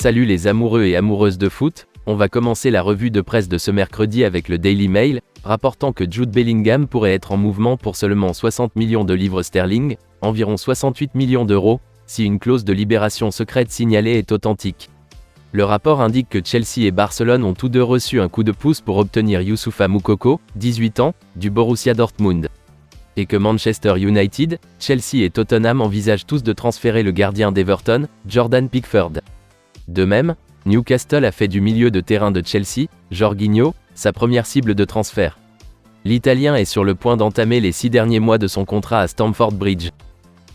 Salut les amoureux et amoureuses de foot, on va commencer la revue de presse de ce mercredi avec le Daily Mail, rapportant que Jude Bellingham pourrait être en mouvement pour seulement 60 millions de livres sterling, environ 68 millions d'euros, si une clause de libération secrète signalée est authentique. Le rapport indique que Chelsea et Barcelone ont tous deux reçu un coup de pouce pour obtenir Youssoufa Moukoko, 18 ans, du Borussia Dortmund. Et que Manchester United, Chelsea et Tottenham envisagent tous de transférer le gardien d'Everton, Jordan Pickford. De même, Newcastle a fait du milieu de terrain de Chelsea, Jorginho, sa première cible de transfert. L'Italien est sur le point d'entamer les 6 derniers mois de son contrat à Stamford Bridge.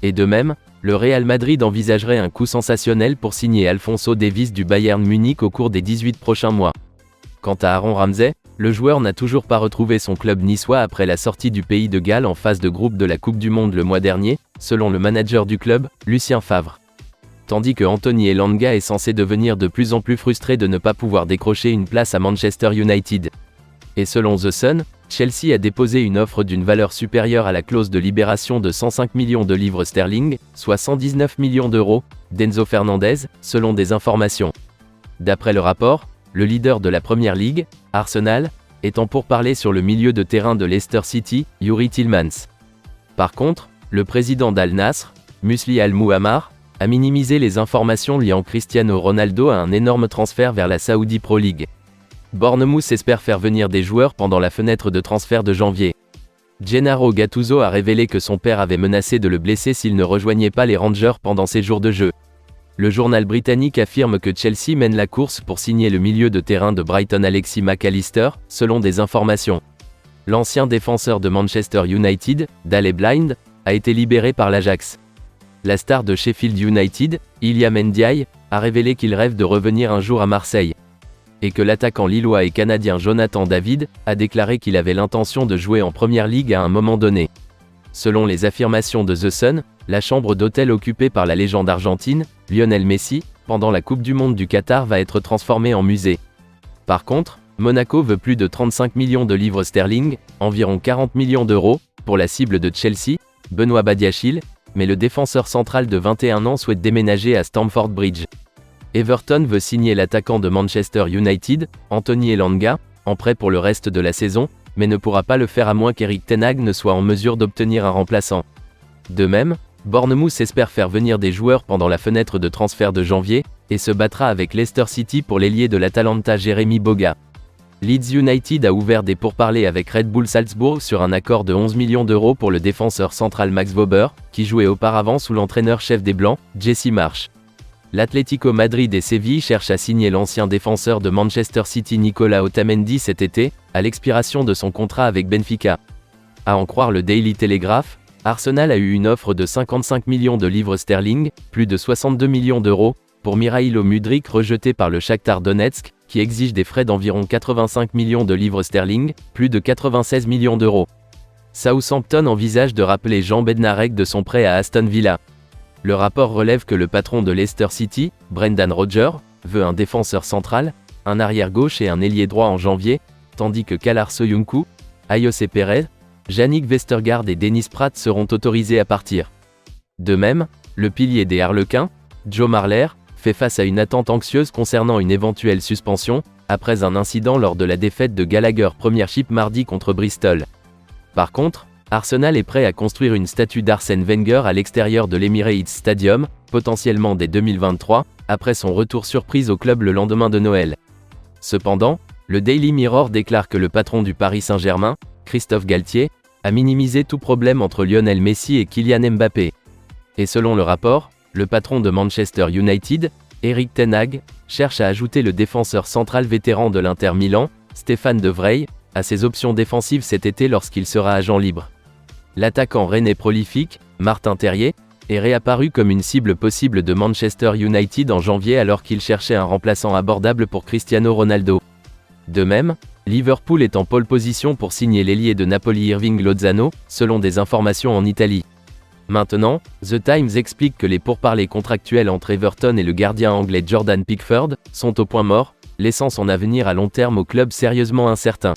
Et de même, le Real Madrid envisagerait un coup sensationnel pour signer Alphonso Davies du Bayern Munich au cours des 18 prochains mois. Quant à Aaron Ramsey, le joueur n'a toujours pas retrouvé son club niçois après la sortie du pays de Galles en phase de groupe de la Coupe du Monde le mois dernier, selon le manager du club, Lucien Favre. Tandis que Anthony Elanga est censé devenir de plus en plus frustré de ne pas pouvoir décrocher une place à Manchester United. Et selon The Sun, Chelsea a déposé une offre d'une valeur supérieure à la clause de libération de 105 millions de livres sterling, soit 119 millions d'euros, d'Enzo Fernandez, selon des informations. D'après le rapport, le leader de la Premier League, Arsenal, est en pourparlers sur le milieu de terrain de Leicester City, Youri Tielemans. Par contre, le président d'Al Nassr, Musli Al-Mouammar, a minimisé les informations liant Cristiano Ronaldo à un énorme transfert vers la Saudi Pro League. Bournemouth espère faire venir des joueurs pendant la fenêtre de transfert de janvier. Gennaro Gattuso a révélé que son père avait menacé de le blesser s'il ne rejoignait pas les Rangers pendant ses jours de jeu. Le journal britannique affirme que Chelsea mène la course pour signer le milieu de terrain de Brighton Alexis McAllister, selon des informations. L'ancien défenseur de Manchester United, Daley Blind, a été libéré par l'Ajax. La star de Sheffield United, Iliam Ndiaye, a révélé qu'il rêve de revenir un jour à Marseille. Et que l'attaquant lillois et canadien Jonathan David a déclaré qu'il avait l'intention de jouer en Premier League à un moment donné. Selon les affirmations de The Sun, la chambre d'hôtel occupée par la légende argentine, Lionel Messi, pendant la Coupe du Monde du Qatar va être transformée en musée. Par contre, Monaco veut plus de 35 millions de livres sterling, environ 40 millions d'euros, pour la cible de Chelsea, Benoît Badiachil, mais le défenseur central de 21 ans souhaite déménager à Stamford Bridge. Everton veut signer l'attaquant de Manchester United, Anthony Elanga, en prêt pour le reste de la saison, mais ne pourra pas le faire à moins qu'Erik ten Hag ne soit en mesure d'obtenir un remplaçant. De même, Bournemouth espère faire venir des joueurs pendant la fenêtre de transfert de janvier, et se battra avec Leicester City pour l'ailier de l'Atalanta Jérémy Boga. Leeds United a ouvert des pourparlers avec Red Bull Salzbourg sur un accord de 11 millions d'euros pour le défenseur central Max Wöber, qui jouait auparavant sous l'entraîneur-chef des Blancs, Jesse Marsch. L'Atlético Madrid et Séville cherchent à signer l'ancien défenseur de Manchester City Nicolas Otamendi cet été, à l'expiration de son contrat avec Benfica. À en croire le Daily Telegraph, Arsenal a eu une offre de 55 millions de livres sterling, plus de 62 millions d'euros, pour Mykhailo Mudryk rejeté par le Shakhtar Donetsk, qui exige des frais d'environ 85 millions de livres sterling, plus de 96 millions d'euros. Southampton envisage de rappeler Jean Bednarek de son prêt à Aston Villa. Le rapport relève que le patron de Leicester City, Brendan Rodgers, veut un défenseur central, un arrière-gauche et un ailier droit en janvier, tandis que Kalar Soyuncu, Ayoce Perez, Yannick Vestergaard et Dennis Pratt seront autorisés à partir. De même, le pilier des Harlequins, Joe Marler, fait face à une attente anxieuse concernant une éventuelle suspension, après un incident lors de la défaite de Gallagher Premiership mardi contre Bristol. Par contre, Arsenal est prêt à construire une statue d'Arsène Wenger à l'extérieur de l'Emirates Stadium, potentiellement dès 2023, après son retour surprise au club le lendemain de Noël. Cependant, le Daily Mirror déclare que le patron du Paris Saint-Germain, Christophe Galtier, a minimisé tout problème entre Lionel Messi et Kylian Mbappé. Et selon le rapport, le patron de Manchester United, Erik ten Hag, cherche à ajouter le défenseur central vétéran de l'Inter Milan, Stéphane De Vrij, à ses options défensives cet été lorsqu'il sera agent libre. L'attaquant rennais prolifique, Martin Terrier, est réapparu comme une cible possible de Manchester United en janvier alors qu'il cherchait un remplaçant abordable pour Cristiano Ronaldo. De même, Liverpool est en pole position pour signer l'ailier de Napoli Irving Lozano, selon des informations en Italie. Maintenant, The Times explique que les pourparlers contractuels entre Everton et le gardien anglais Jordan Pickford sont au point mort, laissant son avenir à long terme au club sérieusement incertain.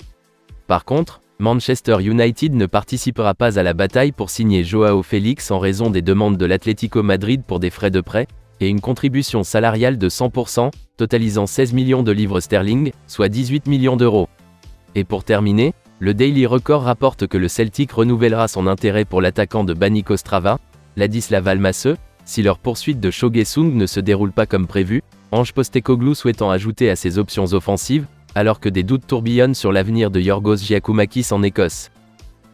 Par contre, Manchester United ne participera pas à la bataille pour signer Joao Félix en raison des demandes de l'Atlético Madrid pour des frais de prêt, et une contribution salariale de 100%, totalisant 16 millions de livres sterling, soit 18 millions d'euros. Et pour terminer, le Daily Record rapporte que le Celtic renouvellera son intérêt pour l'attaquant de Baník Ostrava, Ladislav Almaseux, si leur poursuite de Chogue Sung ne se déroule pas comme prévu, Ange Postecoglou souhaitant ajouter à ses options offensives, alors que des doutes tourbillonnent sur l'avenir de Yorgos Giakoumakis en Écosse.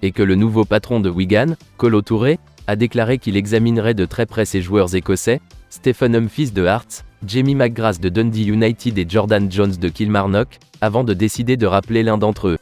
Et que le nouveau patron de Wigan, Kolo Touré, a déclaré qu'il examinerait de très près ses joueurs écossais, Stephen Humphries de Hearts, Jamie McGrath de Dundee United et Jordan Jones de Kilmarnock, avant de décider de rappeler l'un d'entre eux.